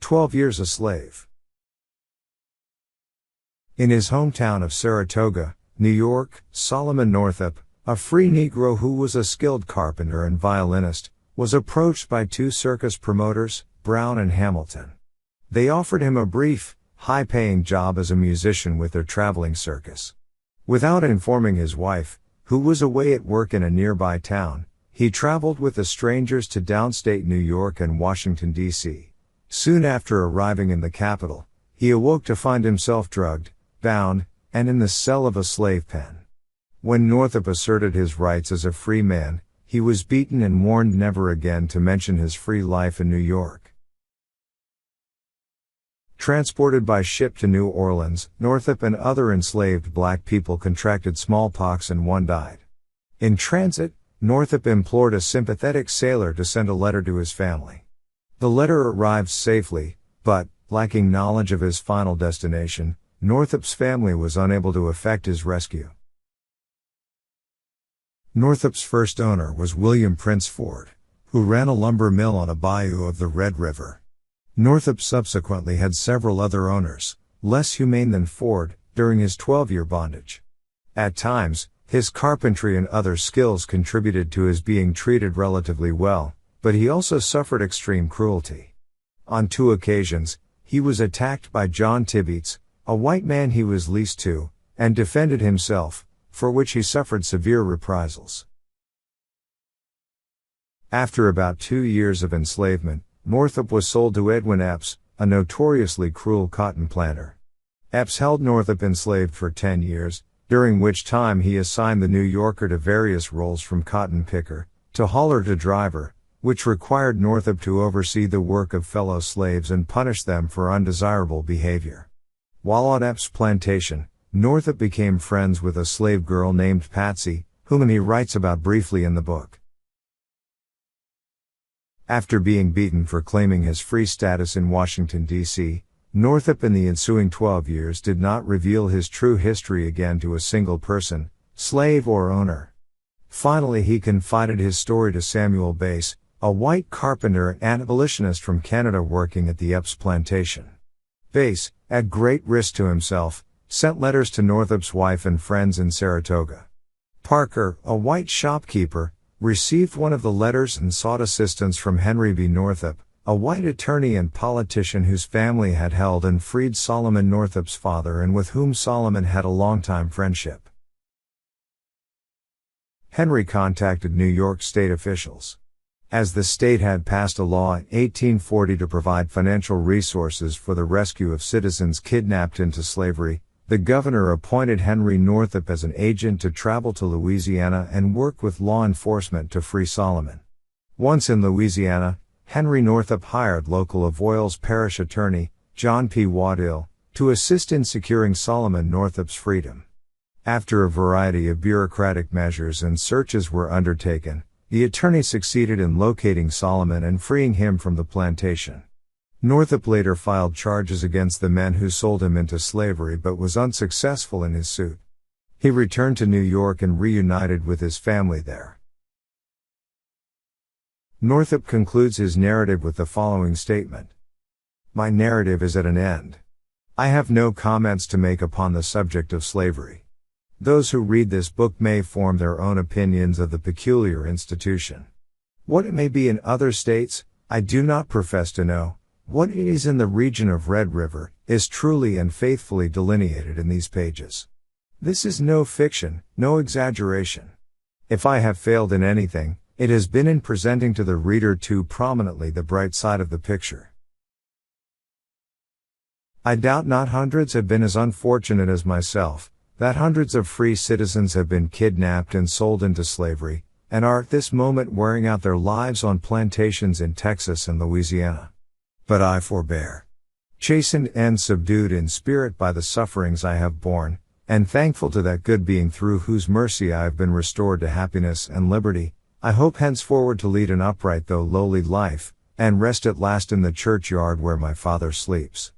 12 years a slave. In his hometown of Saratoga, New York, Solomon Northup, a free Negro who was a skilled carpenter and violinist, was approached by two circus promoters, Brown and Hamilton. They offered him a brief, high-paying job as a musician with their traveling circus. Without informing his wife, who was away at work in a nearby town, he traveled with the strangers to downstate New York and Washington, D.C. Soon after arriving in the capital, he awoke to find himself drugged, bound, and in the cell of a slave pen. When Northup asserted his rights as a free man, he was beaten and warned never again to mention his free life in New York. Transported by ship to New Orleans, Northup and other enslaved black people contracted smallpox and one died. In transit, Northup implored a sympathetic sailor to send a letter to his family. The letter arrived safely, but, lacking knowledge of his final destination, Northup's family was unable to effect his rescue. Northup's first owner was William Prince Ford, who ran a lumber mill on a bayou of the Red River. Northup subsequently had several other owners, less humane than Ford, during his 12-year bondage. At times, his carpentry and other skills contributed to his being treated relatively well, but he also suffered extreme cruelty. On 2 occasions, he was attacked by John Tibeats, a white man he was leased to, and defended himself, for which he suffered severe reprisals. After about 2 years of enslavement, Northup was sold to Edwin Epps, a notoriously cruel cotton planter. Epps held Northup enslaved for 10 years, during which time he assigned the New Yorker to various roles from cotton picker, to hauler to driver, which required Northup to oversee the work of fellow slaves and punish them for undesirable behavior. While on Epps' plantation, Northup became friends with a slave girl named Patsy, whom he writes about briefly in the book. After being beaten for claiming his free status in Washington, D.C., Northup in the ensuing 12 years did not reveal his true history again to a single person, slave or owner. Finally he confided his story to Samuel Bass, a white carpenter and abolitionist from Canada working at the Epps plantation. Bass, at great risk to himself, sent letters to Northup's wife and friends in Saratoga. Parker, a white shopkeeper, received one of the letters and sought assistance from Henry B. Northup, a white attorney and politician whose family had held and freed Solomon Northup's father and with whom Solomon had a longtime friendship. Henry contacted New York state officials. As the state had passed a law in 1840 to provide financial resources for the rescue of citizens kidnapped into slavery, the governor appointed Henry Northup as an agent to travel to Louisiana and work with law enforcement to free Solomon. Once in Louisiana, Henry Northup hired local Avoyelles Parish attorney, John P. Wadill, to assist in securing Solomon Northup's freedom. After a variety of bureaucratic measures and searches were undertaken, the attorney succeeded in locating Solomon and freeing him from the plantation. Northup later filed charges against the men who sold him into slavery but was unsuccessful in his suit. He returned to New York and reunited with his family there. Northup concludes his narrative with the following statement. My narrative is at an end. I have no comments to make upon the subject of slavery. Those who read this book may form their own opinions of the peculiar institution. What it may be in other states, I do not profess to know. What it is in the region of Red River, is truly and faithfully delineated in these pages. This is no fiction, no exaggeration. If I have failed in anything, it has been in presenting to the reader too prominently the bright side of the picture. I doubt not hundreds have been as unfortunate as myself, that hundreds of free citizens have been kidnapped and sold into slavery, and are at this moment wearing out their lives on plantations in Texas and Louisiana. But I forbear. Chastened and subdued in spirit by the sufferings I have borne, and thankful to that good being through whose mercy I have been restored to happiness and liberty, I hope henceforward to lead an upright though lowly life, and rest at last in the churchyard where my Father sleeps.